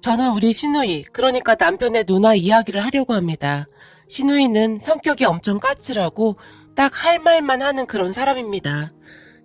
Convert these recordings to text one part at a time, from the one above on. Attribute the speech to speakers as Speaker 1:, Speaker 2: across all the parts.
Speaker 1: 저는 우리 시누이, 그러니까 남편의 누나 이야기를 하려고 합니다. 시누이는 성격이 엄청 까칠하고 딱 할 말만 하는 그런 사람입니다.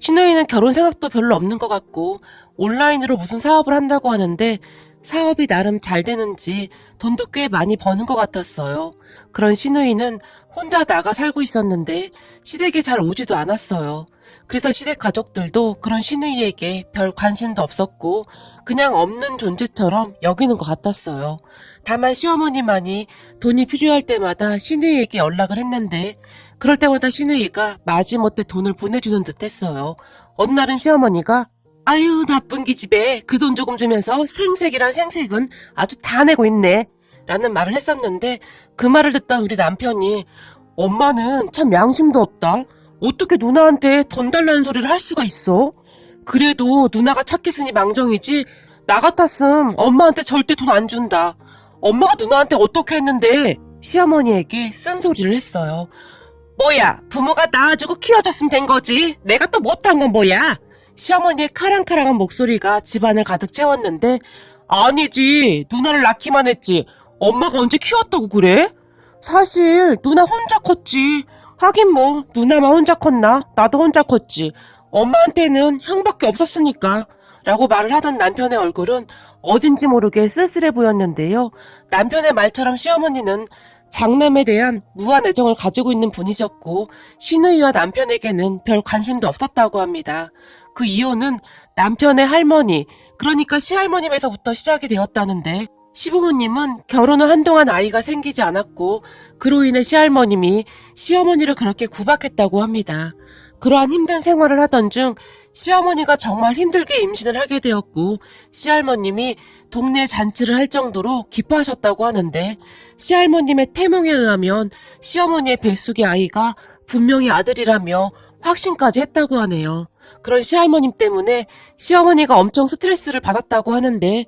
Speaker 1: 시누이는 결혼 생각도 별로 없는 것 같고 온라인으로 무슨 사업을 한다고 하는데 사업이 나름 잘 되는지 돈도 꽤 많이 버는 것 같았어요. 그런 시누이는 혼자 나가 살고 있었는데 시댁에 잘 오지도 않았어요. 그래서 시댁 가족들도 그런 시누이에게 별 관심도 없었고 그냥 없는 존재처럼 여기는 것 같았어요. 다만 시어머니만이 돈이 필요할 때마다 시누이에게 연락을 했는데 그럴 때마다 시누이가 마지못해 돈을 보내주는 듯 했어요. 어느 날은 시어머니가 아유 나쁜 기집애 그 돈 조금 주면서 생색이란 생색은 아주 다 내고 있네 라는 말을 했었는데 그 말을 듣던 우리 남편이 엄마는 참 양심도 없다. 어떻게 누나한테 돈 달라는 소리를 할 수가 있어? 그래도 누나가 착했으니 망정이지 나 같았음 엄마한테 절대 돈 안 준다. 엄마가 누나한테 어떻게 했는데 시어머니에게 쓴소리를 했어요. 뭐야 부모가 낳아주고 키워줬으면 된 거지 내가 또 못한 건 뭐야? 시어머니의 카랑카랑한 목소리가 집안을 가득 채웠는데 아니지 누나를 낳기만 했지 엄마가 언제 키웠다고 그래? 사실 누나 혼자 컸지. 하긴 뭐 누나만 혼자 컸나? 나도 혼자 컸지. 엄마한테는 형밖에 없었으니까 라고 말을 하던 남편의 얼굴은 어딘지 모르게 쓸쓸해 보였는데요. 남편의 말처럼 시어머니는 장남에 대한 무한 애정을 가지고 있는 분이셨고 시누이와 남편에게는 별 관심도 없었다고 합니다. 그 이유는 남편의 할머니, 그러니까 시할머님에서부터 시작이 되었다는데 시부모님은 결혼 후 한동안 아이가 생기지 않았고 그로 인해 시할머님이 시어머니를 그렇게 구박했다고 합니다. 그러한 힘든 생활을 하던 중 시어머니가 정말 힘들게 임신을 하게 되었고 시할머님이 동네 잔치를 할 정도로 기뻐하셨다고 하는데 시할머님의 태몽에 의하면 시어머니의 뱃속의 아이가 분명히 아들이라며 확신까지 했다고 하네요. 그런 시할머님 때문에 시어머니가 엄청 스트레스를 받았다고 하는데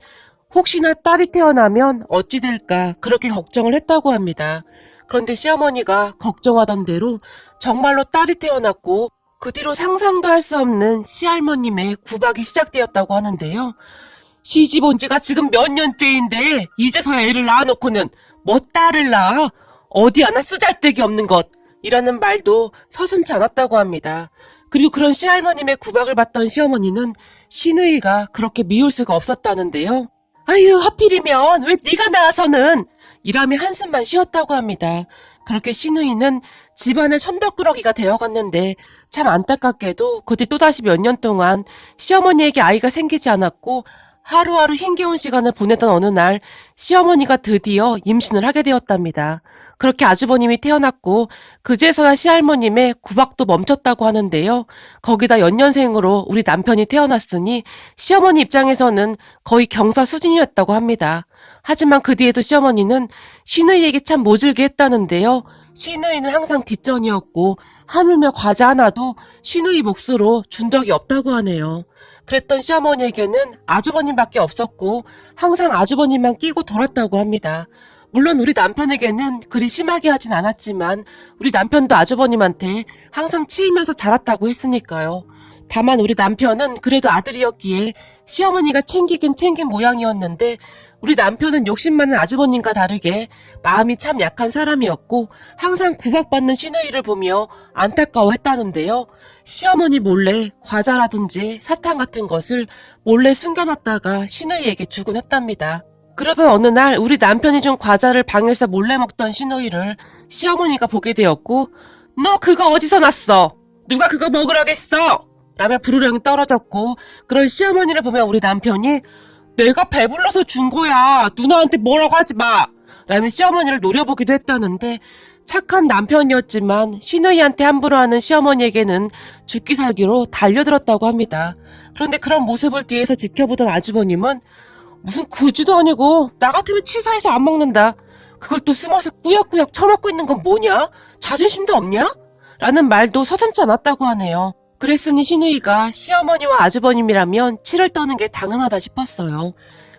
Speaker 1: 혹시나 딸이 태어나면 어찌 될까 그렇게 걱정을 했다고 합니다. 그런데 시어머니가 걱정하던 대로 정말로 딸이 태어났고 그 뒤로 상상도 할 수 없는 시할머님의 구박이 시작되었다고 하는데요. 시집 온 지가 지금 몇 년째인데 이제서야 애를 낳아놓고는 뭐 딸을 낳아? 어디 하나 쓰잘데기 없는 것 이라는 말도 서슴지 않았다고 합니다. 그리고 그런 시할머님의 구박을 받던 시어머니는 시누이가 그렇게 미울 수가 없었다는데요. 아유 하필이면 왜 네가 나와서는 이라며 한숨만 쉬었다고 합니다. 그렇게 시누이는 집안의 천덕꾸러기가 되어갔는데 참 안타깝게도 그 뒤 또다시 몇 년 동안 시어머니에게 아이가 생기지 않았고 하루하루 힘겨운 시간을 보내던 어느 날 시어머니가 드디어 임신을 하게 되었답니다. 그렇게 아주버님이 태어났고 그제서야 시할머님의 구박도 멈췄다고 하는데요. 거기다 연년생으로 우리 남편이 태어났으니 시어머니 입장에서는 거의 경사 수준이었다고 합니다. 하지만 그 뒤에도 시어머니는 시누이에게 참 모질게 했다는데요. 시누이는 항상 뒷전이었고 하물며 과자 하나도 시누이 몫으로 준 적이 없다고 하네요. 그랬던 시어머니에게는 아주버님밖에 없었고 항상 아주버님만 끼고 돌았다고 합니다. 물론 우리 남편에게는 그리 심하게 하진 않았지만 우리 남편도 아주버님한테 항상 치이면서 자랐다고 했으니까요. 다만 우리 남편은 그래도 아들이었기에 시어머니가 챙기긴 챙긴 모양이었는데 우리 남편은 욕심 많은 아주버님과 다르게 마음이 참 약한 사람이었고 항상 구박받는 시누이를 보며 안타까워했다는데요. 시어머니 몰래 과자라든지 사탕 같은 것을 몰래 숨겨놨다가 시누이에게 주곤 했답니다. 그러던 어느 날 우리 남편이 준 과자를 방에서 몰래 먹던 시누이를 시어머니가 보게 되었고 너 그거 어디서 났어? 누가 그거 먹으라겠어? 라며 부르릉 떨어졌고 그런 시어머니를 보며 우리 남편이 내가 배불러서 준 거야. 누나한테 뭐라고 하지 마. 라며 시어머니를 노려보기도 했다는데 착한 남편이었지만 시누이한테 함부로 하는 시어머니에게는 죽기 살기로 달려들었다고 합니다. 그런데 그런 모습을 뒤에서 지켜보던 아주버님은 무슨 그지도 아니고 나 같으면 치사해서 안 먹는다. 그걸 또 숨어서 꾸역꾸역 처먹고 있는 건 뭐냐? 자존심도 없냐? 라는 말도 서슴지 않았다고 하네요. 그랬으니 시누이가 시어머니와 아주버님이라면 치를 떠는 게 당연하다 싶었어요.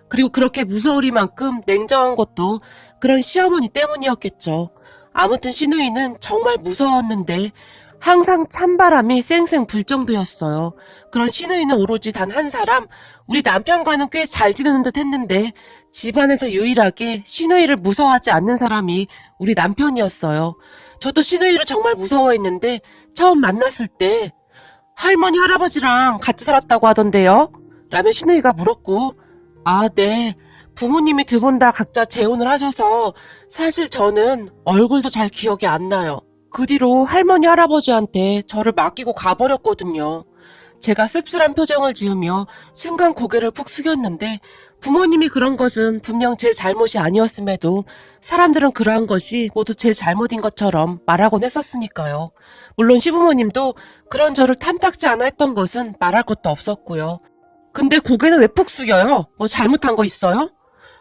Speaker 1: 그리고 그렇게 무서우리만큼 냉정한 것도 그런 시어머니 때문이었겠죠. 아무튼 시누이는 정말 무서웠는데 항상 찬바람이 쌩쌩 불 정도였어요. 그런 시누이는 오로지 단 한 사람, 우리 남편과는 꽤 잘 지내는 듯 했는데 집안에서 유일하게 시누이를 무서워하지 않는 사람이 우리 남편이었어요. 저도 시누이를 정말 무서워했는데 처음 만났을 때 할머니 할아버지랑 같이 살았다고 하던데요? 라며 시누이가 물었고, 아, 네. 부모님이 두 분 다 각자 재혼을 하셔서 사실 저는 얼굴도 잘 기억이 안 나요. 그 뒤로 할머니 할아버지한테 저를 맡기고 가버렸거든요. 제가 씁쓸한 표정을 지으며 순간 고개를 푹 숙였는데 부모님이 그런 것은 분명 제 잘못이 아니었음에도 사람들은 그러한 것이 모두 제 잘못인 것처럼 말하곤 했었으니까요. 물론 시부모님도 그런 저를 탐탁지 않아 했던 것은 말할 것도 없었고요. 근데 고개는 왜 푹 숙여요? 뭐 잘못한 거 있어요?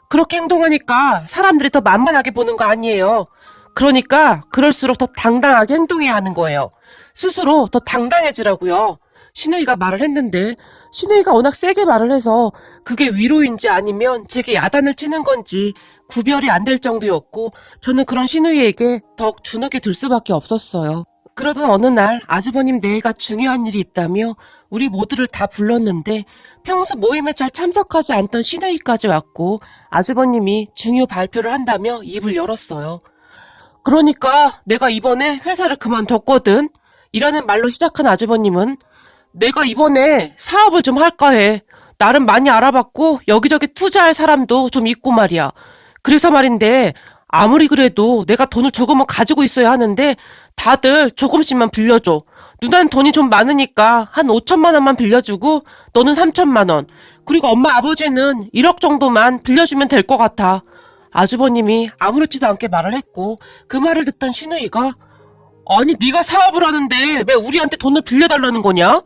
Speaker 1: 그렇게 행동하니까 사람들이 더 만만하게 보는 거 아니에요. 그러니까 그럴수록 더 당당하게 행동해야 하는 거예요. 스스로 더 당당해지라고요. 시누이가 말을 했는데 시누이가 워낙 세게 말을 해서 그게 위로인지 아니면 제게 야단을 치는 건지 구별이 안 될 정도였고 저는 그런 시누이에게 더욱 주눅이 들 수밖에 없었어요. 그러던 어느 날 아주버님 내외가 중요한 일이 있다며 우리 모두를 다 불렀는데 평소 모임에 잘 참석하지 않던 시누이까지 왔고 아주버님이 중요 발표를 한다며 입을 열었어요. 그러니까 내가 이번에 회사를 그만뒀거든. 이라는 말로 시작한 아주버님은 내가 이번에 사업을 좀 할까 해. 나름 많이 알아봤고 여기저기 투자할 사람도 좀 있고 말이야. 그래서 말인데 아무리 그래도 내가 돈을 조금은 가지고 있어야 하는데 다들 조금씩만 빌려줘. 누나는 돈이 좀 많으니까 한 5천만 원만 빌려주고 너는 3천만 원. 그리고 엄마 아버지는 1억 정도만 빌려주면 될 것 같아. 아주버님이 아무렇지도 않게 말을 했고 그 말을 듣던 시누이가 아니 네가 사업을 하는데 왜 우리한테 돈을 빌려달라는 거냐?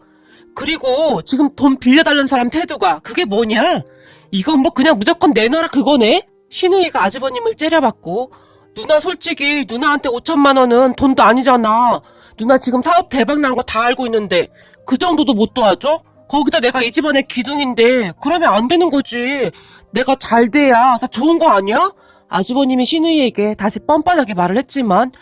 Speaker 1: 그리고 지금 돈 빌려달라는 사람 태도가 그게 뭐냐? 이건 뭐 그냥 무조건 내놔라 그거네? 시누이가 아주버님을 째려봤고 누나 솔직히 누나한테 5천만 원은 돈도 아니잖아. 누나 지금 사업 대박 난 거 다 알고 있는데 그 정도도 못 도와줘? 거기다 내가 이 집안의 기둥인데 그러면 안 되는 거지. 내가 잘 돼야 다 좋은 거 아니야? 아주버님이 시누이에게 다시 뻔뻔하게 말을 했지만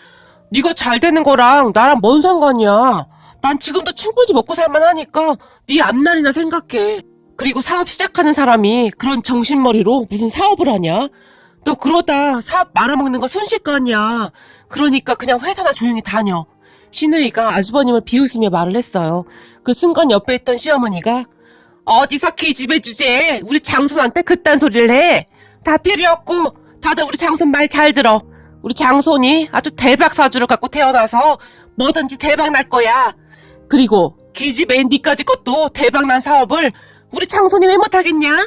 Speaker 1: 네가 잘 되는 거랑 나랑 뭔 상관이야. 난 지금도 충분히 먹고 살만 하니까 네 앞날이나 생각해. 그리고 사업 시작하는 사람이 그런 정신머리로 무슨 사업을 하냐? 너 그러다 사업 말아먹는 거 순식간이야. 그러니까 그냥 회사나 조용히 다녀. 시누이가 아주버님을 비웃으며 말을 했어요. 그 순간 옆에 있던 시어머니가 어디서 기집애 주제에 우리 장손한테 그딴 소리를 해. 다 필요 없고 다들 우리 장손 말 잘 들어. 우리 장손이 아주 대박 사주를 갖고 태어나서 뭐든지 대박 날 거야. 그리고 기집애인 니까지 것도 대박 난 사업을 우리 장손이 왜 못하겠냐?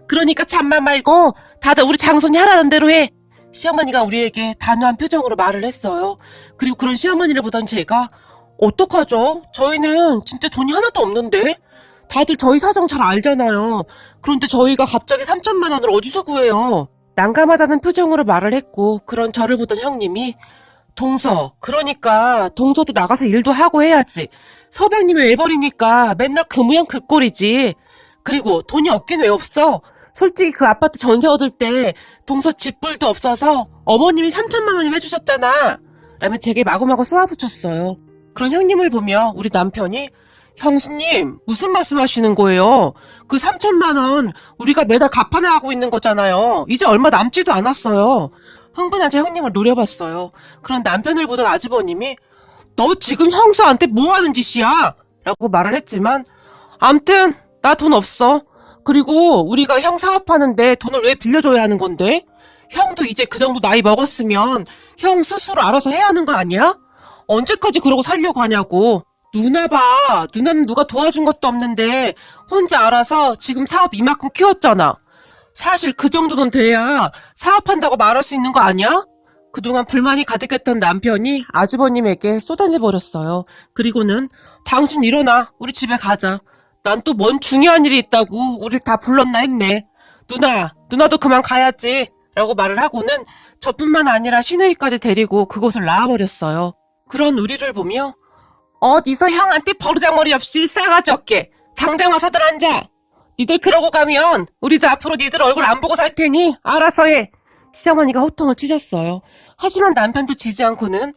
Speaker 1: 그러니까 참만 말고 다들 우리 장손이 하라는 대로 해. 시어머니가 우리에게 단호한 표정으로 말을 했어요. 그리고 그런 시어머니를 보던 제가 어떡하죠? 저희는 진짜 돈이 하나도 없는데? 다들 저희 사정 잘 알잖아요. 그런데 저희가 갑자기 3천만 원을 어디서 구해요? 난감하다는 표정으로 말을 했고 그런 저를 보던 형님이 동서, 그러니까 동서도 나가서 일도 하고 해야지. 서방님이 외벌이니까 맨날 그 모양 그 꼴이지. 그리고 돈이 없긴 왜 없어? 솔직히 그 아파트 전세 얻을 때 동서 집불도 없어서 어머님이 3천만 원이나 해주셨잖아. 라며 제게 마구마구 쏘아붙였어요. 그런 형님을 보며 우리 남편이 형수님 무슨 말씀하시는 거예요? 그 3천만 원 우리가 매달 갚아나가고 있는 거잖아요. 이제 얼마 남지도 않았어요. 흥분한 제 형님을 노려봤어요. 그런 남편을 보던 아주버님이 너 지금 형수한테 뭐 하는 짓이야? 라고 말을 했지만 암튼 나 돈 없어. 그리고 우리가 형 사업하는데 돈을 왜 빌려줘야 하는 건데? 형도 이제 그 정도 나이 먹었으면 형 스스로 알아서 해야 하는 거 아니야? 언제까지 그러고 살려고 하냐고. 누나 봐. 누나는 누가 도와준 것도 없는데 혼자 알아서 지금 사업 이만큼 키웠잖아. 사실 그 정도는 돼야 사업한다고 말할 수 있는 거 아니야? 그동안 불만이 가득했던 남편이 아주버님에게 쏟아내버렸어요. 그리고는 당신 일어나. 우리 집에 가자. 난 또 뭔 중요한 일이 있다고 우릴 다 불렀나 했네. 누나도 그만 가야지. 라고 말을 하고는 저뿐만 아니라 시누이까지 데리고 그곳을 나와버렸어요. 그런 우리를 보며 어디서 형한테 버르장머리 없이 싸가지 없게 당장 와서들 앉아. 니들 그러고 가면 우리도 앞으로 니들 얼굴 안 보고 살 테니 알아서 해. 시어머니가 호통을 치셨어요. 하지만 남편도 지지 않고는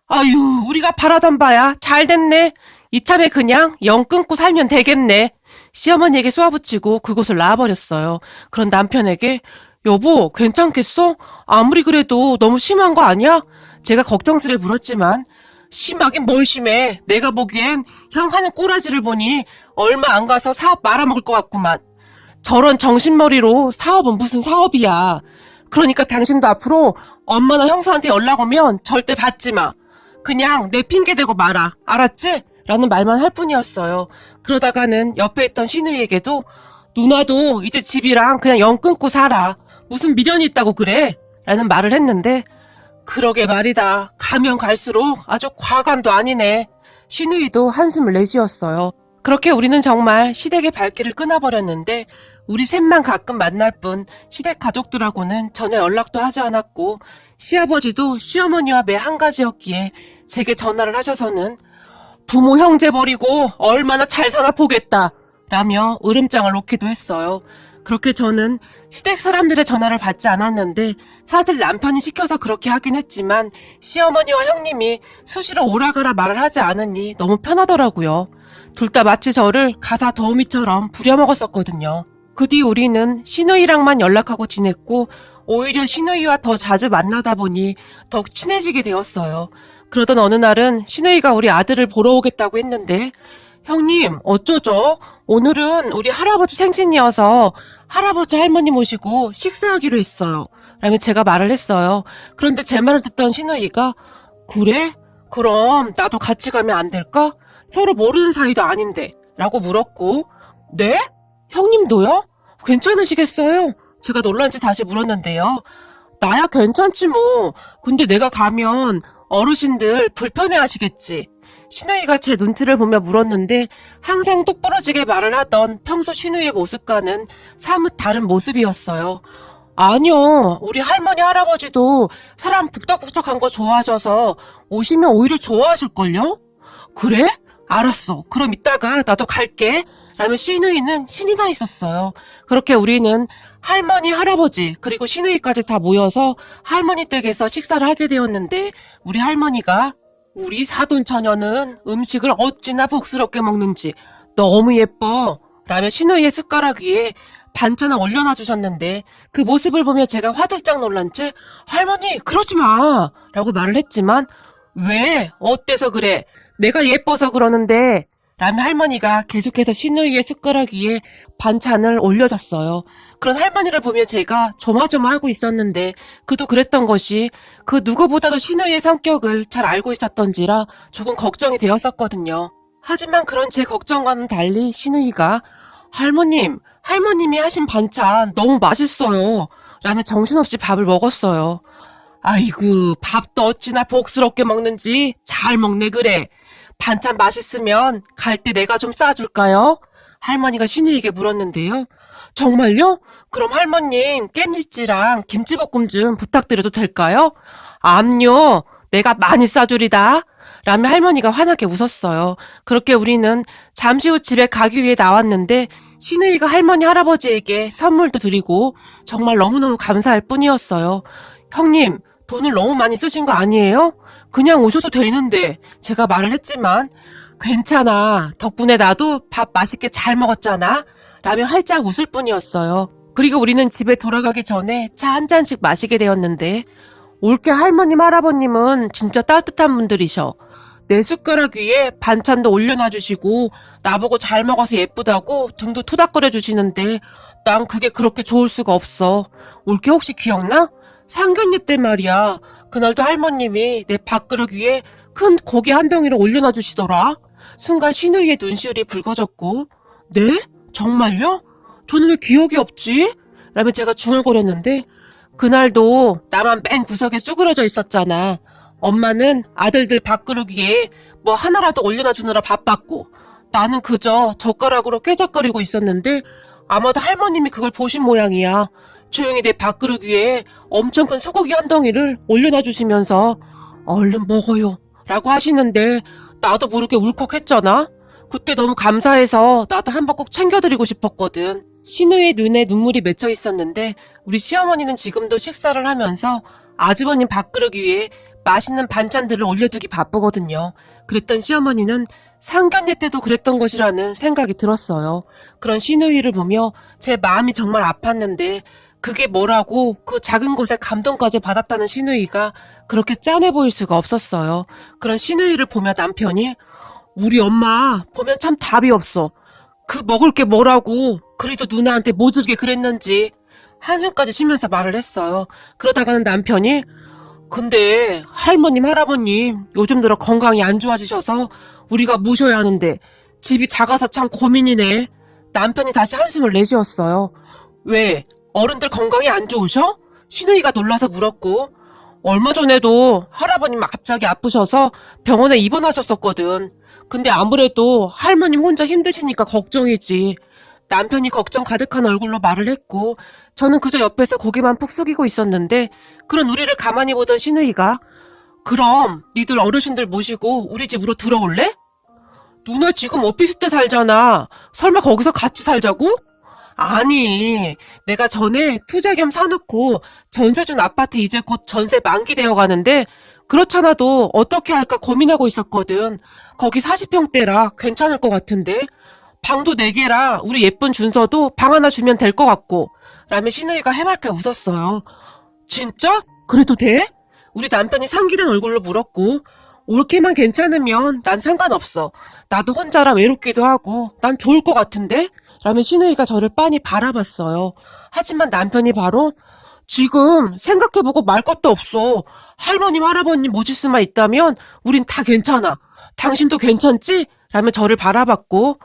Speaker 1: 아유, 우리가 바라던 바야. 잘 됐네. 이참에 그냥 영 끊고 살면 되겠네. 시어머니에게 쏘아붙이고 그곳을 나와버렸어요. 그런 남편에게 여보, 괜찮겠어? 아무리 그래도 너무 심한 거 아니야? 제가 걱정스레 물었지만 심하긴 뭘 심해. 내가 보기엔 형 하는 꼬라지를 보니 얼마 안 가서 사업 말아먹을 것 같구만. 저런 정신머리로 사업은 무슨 사업이야. 그러니까 당신도 앞으로 엄마나 형수한테 연락 오면 절대 받지 마. 그냥 내 핑계 대고 말아. 알았지? 라는 말만 할 뿐이었어요. 그러다가는 옆에 있던 시누이에게도 누나도 이제 집이랑 그냥 영 끊고 살아. 무슨 미련이 있다고 그래? 라는 말을 했는데 그러게 말이다. 가면 갈수록 아주 과간도 아니네. 시누이도 한숨을 내쉬었어요. 그렇게 우리는 정말 시댁의 발길을 끊어버렸는데 우리 셋만 가끔 만날 뿐 시댁 가족들하고는 전혀 연락도 하지 않았고 시아버지도 시어머니와 매 한 가지였기에 제게 전화를 하셔서는 부모 형제 버리고 얼마나 잘 사나 보겠다 라며 으름장을 놓기도 했어요. 그렇게 저는 시댁 사람들의 전화를 받지 않았는데 사실 남편이 시켜서 그렇게 하긴 했지만 시어머니와 형님이 수시로 오라가라 말을 하지 않으니 너무 편하더라고요. 둘 다 마치 저를 가사 도우미처럼 부려먹었었거든요. 그 뒤 우리는 시누이랑만 연락하고 지냈고 오히려 시누이와 더 자주 만나다 보니 더욱 친해지게 되었어요. 그러던 어느 날은 시누이가 우리 아들을 보러 오겠다고 했는데 형님 어쩌죠? 오늘은 우리 할아버지 생신이어서 할아버지 할머니 모시고 식사하기로 했어요. 라며 제가 말을 했어요. 그런데 제 말을 듣던 시누이가 그래? 그럼 나도 같이 가면 안 될까? 서로 모르는 사이도 아닌데 라고 물었고 네? 형님도요? 괜찮으시겠어요? 제가 놀란지 다시 물었는데요. 나야 괜찮지 뭐. 근데 내가 가면 어르신들 불편해하시겠지. 시누이가 제 눈치를 보며 물었는데 항상 똑부러지게 말을 하던 평소 시누이의 모습과는 사뭇 다른 모습이었어요. 아니요. 우리 할머니 할아버지도 사람 북적북적한 거 좋아하셔서 오시면 오히려 좋아하실걸요? 그래? 알았어. 그럼 이따가 나도 갈게. 라며 시누이는 신이 나 있었어요. 그렇게 우리는 할머니, 할아버지, 그리고 시누이까지 다 모여서 할머니 댁에서 식사를 하게 되었는데 우리 할머니가 우리 사돈 처녀는 음식을 어찌나 복스럽게 먹는지 너무 예뻐. 라며 시누이의 숟가락 위에 반찬을 올려놔 주셨는데 그 모습을 보며 제가 화들짝 놀란 채 할머니 그러지 마 라고 말을 했지만 왜? 어때서 그래? 내가 예뻐서 그러는데 라며 할머니가 계속해서 시누이의 숟가락 위에 반찬을 올려줬어요. 그런 할머니를 보며 제가 조마조마하고 있었는데 그도 그랬던 것이 그 누구보다도 시누이의 성격을 잘 알고 있었던지라 조금 걱정이 되었었거든요. 하지만 그런 제 걱정과는 달리 시누이가 할머님, 할머님이 하신 반찬 너무 맛있어요. 라며 정신없이 밥을 먹었어요. 아이고 밥도 어찌나 복스럽게 먹는지 잘 먹네 그래. 반찬 맛있으면 갈 때 내가 좀 싸줄까요? 할머니가 시누이에게 물었는데요. 정말요? 그럼 할머님 깻잎찌랑 김치볶음 좀 부탁드려도 될까요? 암요. 내가 많이 싸주리다. 라며 할머니가 환하게 웃었어요. 그렇게 우리는 잠시 후 집에 가기 위해 나왔는데 시누이가 할머니 할아버지에게 선물도 드리고 정말 너무너무 감사할 뿐이었어요. 형님 돈을 너무 많이 쓰신 거 아니에요? 그냥 오셔도 되는데 제가 말을 했지만 괜찮아. 덕분에 나도 밥 맛있게 잘 먹었잖아. 라며 활짝 웃을 뿐이었어요. 그리고 우리는 집에 돌아가기 전에 차 한 잔씩 마시게 되었는데 올케 할머님 할아버님은 진짜 따뜻한 분들이셔. 내 숟가락 위에 반찬도 올려놔주시고 나보고 잘 먹어서 예쁘다고 등도 토닥거려 주시는데 난 그게 그렇게 좋을 수가 없어. 올케 혹시 기억나? 상견례 때 말이야. 그날도 할머님이 내 밥그릇 위에 큰 고기 한 덩이를 올려놔 주시더라. 순간 시누이의 눈시울이 붉어졌고 네? 정말요? 저는 왜 기억이 없지? 라며 제가 중얼거렸는데 그날도 나만 맨 구석에 쭈그러져 있었잖아. 엄마는 아들들 밥그릇 위에 뭐 하나라도 올려놔 주느라 바빴고 나는 그저 젓가락으로 깨작거리고 있었는데 아마도 할머님이 그걸 보신 모양이야. 조용히 내 밥그릇 위에 엄청 큰 소고기 한 덩이를 올려놔 주시면서 얼른 먹어요 라고 하시는데 나도 모르게 울컥했잖아. 그때 너무 감사해서 나도 한번 꼭 챙겨드리고 싶었거든. 시누이의 눈에 눈물이 맺혀 있었는데 우리 시어머니는 지금도 식사를 하면서 아주버님 밥그릇 위에 맛있는 반찬들을 올려두기 바쁘거든요. 그랬던 시어머니는 상견례 때도 그랬던 것이라는 생각이 들었어요. 그런 시누이를 보며 제 마음이 정말 아팠는데 그게 뭐라고 그 작은 것에 감동까지 받았다는 시누이가 그렇게 짠해 보일 수가 없었어요. 그런 시누이를 보며 남편이 우리 엄마 보면 참 답이 없어. 그 먹을 게 뭐라고 그래도 누나한테 모질게 그랬는지 한숨까지 쉬면서 말을 했어요. 그러다가는 남편이 근데 할머님 할아버님 요즘 들어 건강이 안 좋아지셔서 우리가 모셔야 하는데 집이 작아서 참 고민이네. 남편이 다시 한숨을 내쉬었어요. 왜? 어른들 건강이 안 좋으셔? 시누이가 놀라서 물었고 얼마 전에도 할아버님 갑자기 아프셔서 병원에 입원하셨었거든. 근데 아무래도 할머님 혼자 힘드시니까 걱정이지. 남편이 걱정 가득한 얼굴로 말을 했고 저는 그저 옆에서 고개만 푹 숙이고 있었는데 그런 우리를 가만히 보던 시누이가 그럼 니들 어르신들 모시고 우리 집으로 들어올래? 누나 지금 오피스텔 살잖아. 설마 거기서 같이 살자고? 아니, 내가 전에 투자 겸 사놓고 전세 준 아파트 이제 곧 전세 만기되어 가는데 그렇잖아도 어떻게 할까 고민하고 있었거든. 거기 40평대라 괜찮을 것 같은데 방도 4개라 우리 예쁜 준서도 방 하나 주면 될 것 같고 라며 시누이가 해맑게 웃었어요. 진짜? 그래도 돼? 우리 남편이 상기된 얼굴로 물었고 올케만 괜찮으면 난 상관없어. 나도 혼자라 외롭기도 하고 난 좋을 것 같은데? 라며 시누이가 저를 빤히 바라봤어요. 하지만 남편이 바로 지금 생각해보고 말 것도 없어. 할머님 할아버님 모실 수만 있다면 우린 다 괜찮아. 당신도 괜찮지? 라며 저를 바라봤고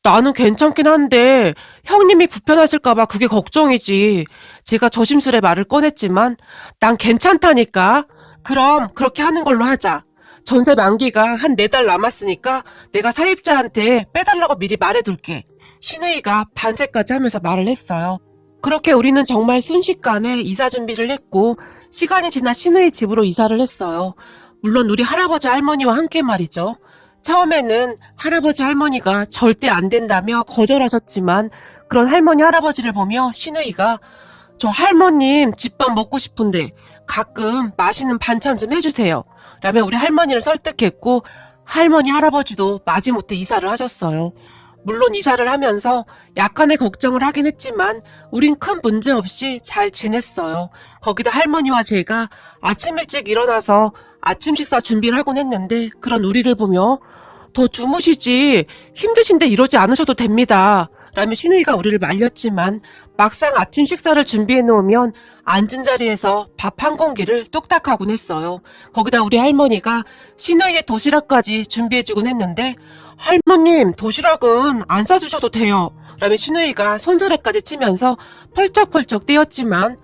Speaker 1: 나는 괜찮긴 한데 형님이 불편하실까봐 그게 걱정이지. 제가 조심스레 말을 꺼냈지만 난 괜찮다니까. 그럼 그렇게 하는 걸로 하자. 전세 만기가 한 4달 남았으니까 내가 사입자한테 빼달라고 미리 말해둘게. 시누이가 반세까지 하면서 말을 했어요. 그렇게 우리는 정말 순식간에 이사 준비를 했고 시간이 지나 시누이 집으로 이사를 했어요. 물론 우리 할아버지 할머니와 함께 말이죠. 처음에는 할아버지 할머니가 절대 안 된다며 거절하셨지만 그런 할머니 할아버지를 보며 시누이가 저 할머님 집밥 먹고 싶은데 가끔 맛있는 반찬 좀 해주세요. 라며 우리 할머니를 설득했고 할머니 할아버지도 마지못해 이사를 하셨어요. 물론 이사를 하면서 약간의 걱정을 하긴 했지만 우린 큰 문제 없이 잘 지냈어요. 거기다 할머니와 제가 아침 일찍 일어나서 아침 식사 준비를 하곤 했는데 그런 우리를 보며 더 주무시지 힘드신데 이러지 않으셔도 됩니다. 라며 시누이가 우리를 말렸지만 막상 아침 식사를 준비해 놓으면 앉은 자리에서 밥 한 공기를 뚝딱 하곤 했어요. 거기다 우리 할머니가 시누이의 도시락까지 준비해주곤 했는데 할머님 도시락은 안 싸주셔도 돼요. 라며 시누이가 손사래까지 치면서 펄쩍펄쩍 뛰었지만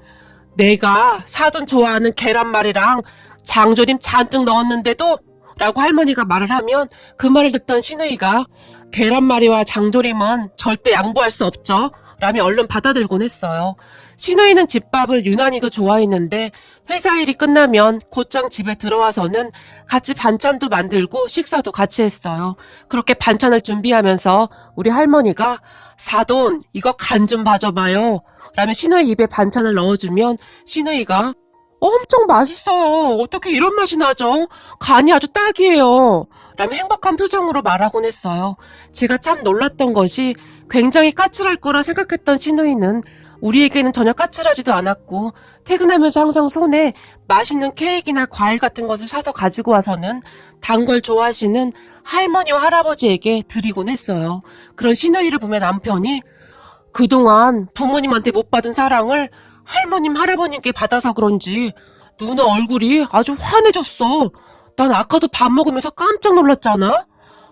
Speaker 1: 내가 사돈 좋아하는 계란말이랑 장조림 잔뜩 넣었는데도 라고 할머니가 말을 하면 그 말을 듣던 시누이가 계란말이와 장조림은 절대 양보할 수 없죠. 라며 얼른 받아들곤 했어요. 시누이는 집밥을 유난히도 좋아했는데 회사 일이 끝나면 곧장 집에 들어와서는 같이 반찬도 만들고 식사도 같이 했어요. 그렇게 반찬을 준비하면서 우리 할머니가 사돈 이거 간 좀 봐줘봐요. 라며 시누이 입에 반찬을 넣어주면 시누이가 엄청 맛있어요. 어떻게 이런 맛이 나죠? 간이 아주 딱이에요. 라며 행복한 표정으로 말하곤 했어요. 제가 참 놀랐던 것이 굉장히 까칠할 거라 생각했던 시누이는 우리에게는 전혀 까칠하지도 않았고 퇴근하면서 항상 손에 맛있는 케이크나 과일 같은 것을 사서 가지고 와서는 단 걸 좋아하시는 할머니와 할아버지에게 드리곤 했어요. 그런 시누이를 보며 남편이 그동안 부모님한테 못 받은 사랑을 할머님 할아버님께 받아서 그런지 누나 얼굴이 아주 환해졌어. 난 아까도 밥 먹으면서 깜짝 놀랐잖아.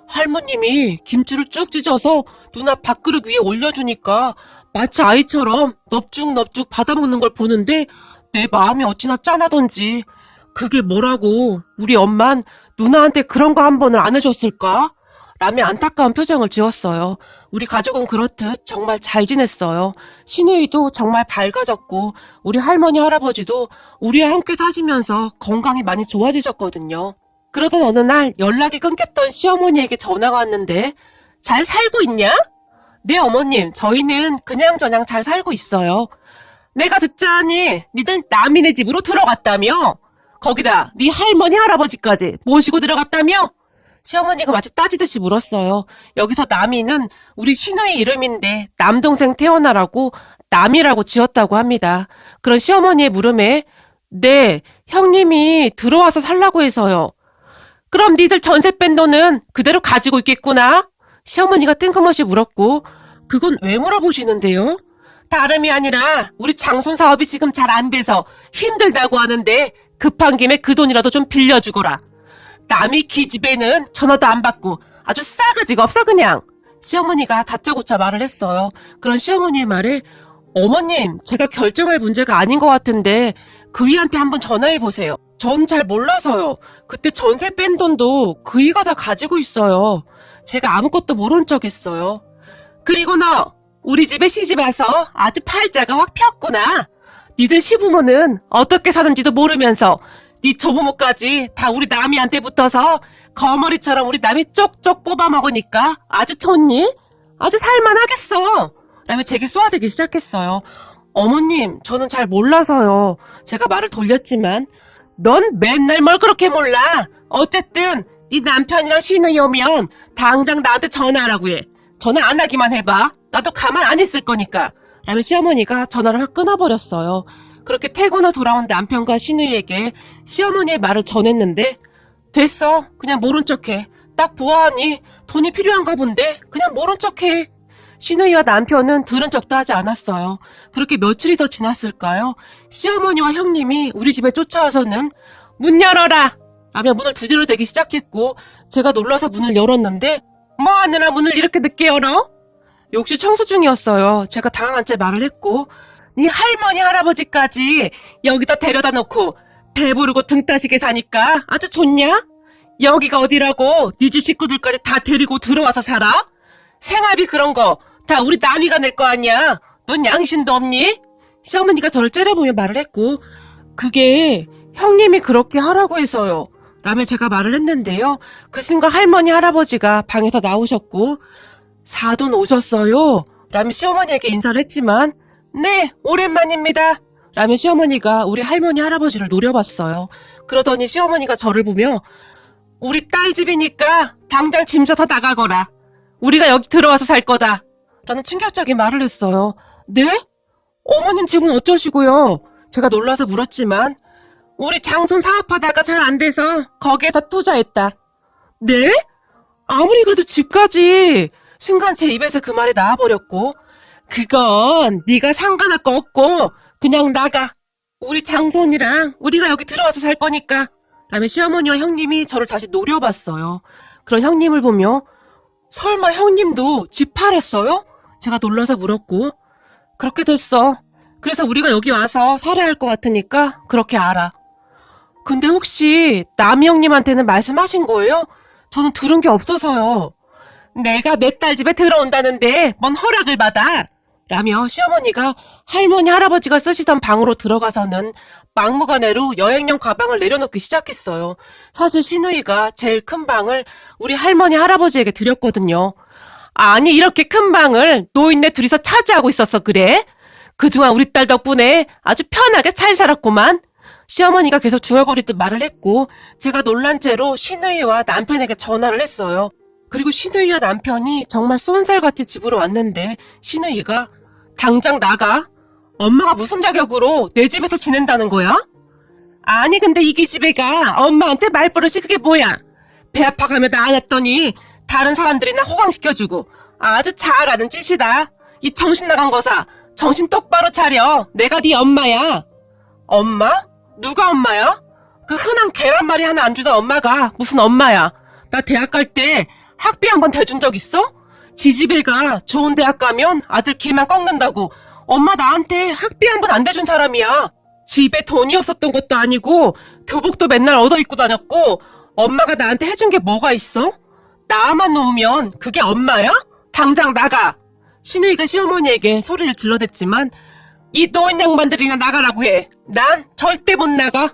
Speaker 1: 할머님이 김치를 쭉 찢어서 누나 밥그릇 위에 올려주니까 마치 아이처럼 넙죽넙죽 받아먹는 걸 보는데 내 마음이 어찌나 짠하던지. 그게 뭐라고 우리 엄만 누나한테 그런 거 한 번을 안 해줬을까? 라며 안타까운 표정을 지었어요. 우리 가족은 그렇듯 정말 잘 지냈어요. 시누이도 정말 밝아졌고 우리 할머니 할아버지도 우리와 함께 사시면서 건강이 많이 좋아지셨거든요. 그러던 어느 날 연락이 끊겼던 시어머니에게 전화가 왔는데 잘 살고 있냐? 네 어머님 저희는 그냥저냥 잘 살고 있어요. 내가 듣자하니 니들 남이네 집으로 들어갔다며? 거기다 네 할머니 할아버지까지 모시고 들어갔다며? 시어머니가 마치 따지듯이 물었어요. 여기서 남이는 우리 시누이 이름인데 남동생 태어나라고 남이라고 지었다고 합니다. 그런 시어머니의 물음에 네, 형님이 들어와서 살라고 해서요. 그럼 니들 전세 뺀 돈은 그대로 가지고 있겠구나? 시어머니가 뜬금없이 물었고 그건 왜 물어보시는데요? 다름이 아니라 우리 장손 사업이 지금 잘 안 돼서 힘들다고 하는데 급한 김에 그 돈이라도 좀 빌려주거라. 남이 기집애는 전화도 안 받고 아주 싸가지가 없어 그냥. 시어머니가 다짜고짜 말을 했어요. 그런 시어머니의 말에 어머님, 제가 결정할 문제가 아닌 것 같은데 그이한테 한번 전화해보세요. 전 잘 몰라서요. 그때 전세 뺀 돈도 그이가 다 가지고 있어요. 제가 아무것도 모른 척 했어요. 그리고 너 우리 집에 시집 와서 아주 팔자가 확 폈구나. 니들 시부모는 어떻게 사는지도 모르면서 니 조부모까지 다 우리 남이한테 붙어서 거머리처럼 우리 남이 쪽쪽 뽑아먹으니까 아주 좋니? 아주 살만하겠어. 라며 제게 쏘아대기 시작했어요. 어머님, 저는 잘 몰라서요. 제가 말을 돌렸지만 넌 맨날 뭘 그렇게 몰라. 어쨌든 네 남편이랑 시누이 오면 당장 나한테 전화하라고 해. 전화 안 하기만 해봐. 나도 가만 안 있을 거니까. 라며 시어머니가 전화를 확 끊어버렸어요. 그렇게 퇴근 후 돌아온 남편과 시누이에게 시어머니의 말을 전했는데 됐어. 그냥 모른 척해. 딱 보아하니 돈이 필요한가 본데 그냥 모른 척해. 시누이와 남편은 들은 척도 하지 않았어요. 그렇게 며칠이 더 지났을까요? 시어머니와 형님이 우리 집에 쫓아와서는 문 열어라! 라며 문을 두드려대기 시작했고 제가 놀라서 문을 열었는데 뭐 하느라 문을 이렇게 늦게 열어? 욕실 청소 중이었어요. 제가 당황한 채 말을 했고 네 할머니 할아버지까지 여기다 데려다 놓고 배부르고 등 따시게 사니까 아주 좋냐? 여기가 어디라고 네 집 식구들까지 다 데리고 들어와서 살아? 생활비 그런 거 다 우리 남이가 낼 거 아니야. 넌 양심도 없니? 시어머니가 저를 째려보며 말을 했고 그게 형님이 그렇게 하라고 해서요. 라며 제가 말을 했는데요. 그 순간 할머니 할아버지가 방에서 나오셨고 사돈 오셨어요? 라며 시어머니에게 인사를 했지만 네, 오랜만입니다. 라며 시어머니가 우리 할머니 할아버지를 노려봤어요. 그러더니 시어머니가 저를 보며 우리 딸 집이니까 당장 짐 싸서 나가거라. 우리가 여기 들어와서 살 거다. 라는 충격적인 말을 했어요. 네? 어머님 집은 어쩌시고요? 제가 놀라서 물었지만 우리 장손 사업하다가 잘 안 돼서 거기에다 투자했다. 네? 아무리 그래도 집까지. 순간 제 입에서 그 말이 나와버렸고 그건 네가 상관할 거 없고 그냥 나가. 우리 장손이랑 우리가 여기 들어와서 살 거니까. 라며 시어머니와 형님이 저를 다시 노려봤어요. 그런 형님을 보며 설마 형님도 집 팔았어요? 제가 놀라서 물었고 그렇게 됐어. 그래서 우리가 여기 와서 살아야 할 것 같으니까 그렇게 알아. 근데 혹시 남이 형님한테는 말씀하신 거예요? 저는 들은 게 없어서요. 내가 내 딸 집에 들어온다는데 뭔 허락을 받아? 라며 시어머니가 할머니 할아버지가 쓰시던 방으로 들어가서는 막무가내로 여행용 가방을 내려놓기 시작했어요. 사실 시누이가 제일 큰 방을 우리 할머니 할아버지에게 드렸거든요. 아니 이렇게 큰 방을 노인네 둘이서 차지하고 있었어 그래? 그동안 우리 딸 덕분에 아주 편하게 잘 살았구만. 시어머니가 계속 중얼거리듯 말을 했고 제가 놀란 채로 시누이와 남편에게 전화를 했어요. 그리고 시누이와 남편이 정말 쏜살같이 집으로 왔는데 시누이가 당장 나가. 엄마가 무슨 자격으로 내 집에서 지낸다는 거야? 아니 근데 이 기집애가 엄마한테 말버릇이 그게 뭐야? 배 아파가며 나 안 왔더니 다른 사람들이나 호강시켜주고 아주 잘하는 짓이다. 이 정신 나간 거사 정신 똑바로 차려. 내가 네 엄마야. 엄마? 누가 엄마야? 그 흔한 계란말이 하나 안 주던 엄마가 무슨 엄마야. 나 대학 갈 때 학비 한 번 대준 적 있어? 지지배가 좋은 대학 가면 아들 길만 꺾는다고 엄마 나한테 학비 한 번 안 대준 사람이야. 집에 돈이 없었던 것도 아니고 교복도 맨날 얻어 입고 다녔고 엄마가 나한테 해준 게 뭐가 있어? 나만 놓으면 그게 엄마야? 당장 나가. 시누이가 시어머니에게 소리를 질러댔지만 이 노인 양반들이나 나가라고 해. 난 절대 못 나가.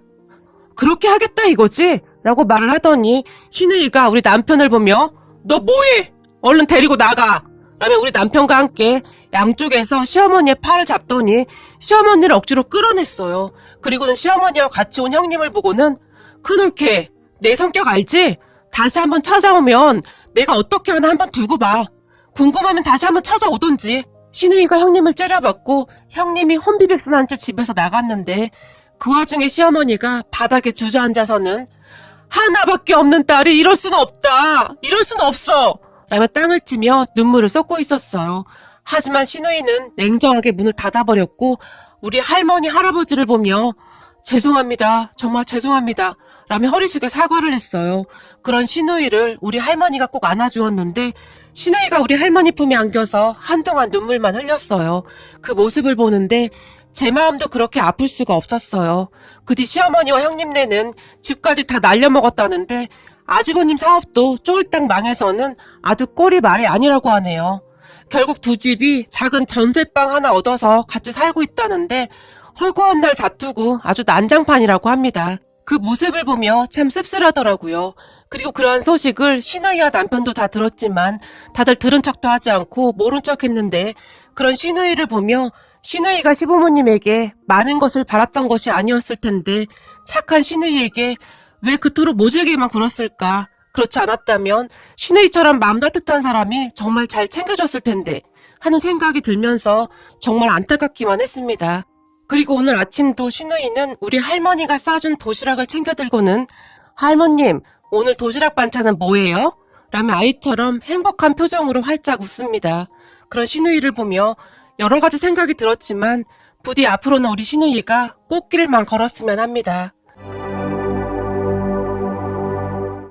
Speaker 1: 그렇게 하겠다 이거지? 라고 말을 하더니 시누이가 우리 남편을 보며 너 뭐해? 얼른 데리고 나가. 라며 우리 남편과 함께 양쪽에서 시어머니의 팔을 잡더니 시어머니를 억지로 끌어냈어요. 그리고는 시어머니와 같이 온 형님을 보고는 그놈캐, 내 성격 알지? 다시 한번 찾아오면 내가 어떻게 하나 한번 두고 봐. 궁금하면 다시 한번 찾아오던지. 신우이가 형님을 째려봤고 형님이 혼비백산한 채 집에서 나갔는데 그 와중에 시어머니가 바닥에 주저앉아서는 하나밖에 없는 딸이 이럴 수는 없다. 이럴 수는 없어. 라며 땅을 치며 눈물을 쏟고 있었어요. 하지만 신우이는 냉정하게 문을 닫아버렸고 우리 할머니 할아버지를 보며 죄송합니다. 정말 죄송합니다. 라며 허리 숙여 사과를 했어요. 그런 신우이를 우리 할머니가 꼭 안아주었는데 신우이가 우리 할머니 품에 안겨서 한동안 눈물만 흘렸어요. 그 모습을 보는데 제 마음도 그렇게 아플 수가 없었어요. 그 뒤 시어머니와 형님네는 집까지 다 날려먹었다는데 아주버님 사업도 쫄딱 망해서는 아주 꼴이 말이 아니라고 하네요. 결국 두 집이 작은 전셋방 하나 얻어서 같이 살고 있다는데 허구한 날 다투고 아주 난장판이라고 합니다. 그 모습을 보며 참 씁쓸하더라고요. 그리고 그러한 소식을 신우이와 남편도 다 들었지만 다들 들은 척도 하지 않고 모른 척 했는데 그런 신우이를 보며 신우이가 시부모님에게 많은 것을 바랐던 것이 아니었을 텐데 착한 신우이에게 왜 그토록 모질게만 굴었을까? 그렇지 않았다면 신우이처럼 마음 따뜻한 사람이 정말 잘 챙겨줬을 텐데 하는 생각이 들면서 정말 안타깝기만 했습니다. 그리고 오늘 아침도 신우이는 우리 할머니가 싸준 도시락을 챙겨 들고는 할머님, 오늘 도시락 반찬은 뭐예요? 라며 아이처럼 행복한 표정으로 활짝 웃습니다. 그런 신우이를 보며 여러 가지 생각이 들었지만 부디 앞으로는 우리 신우이가 꽃길만 걸었으면 합니다.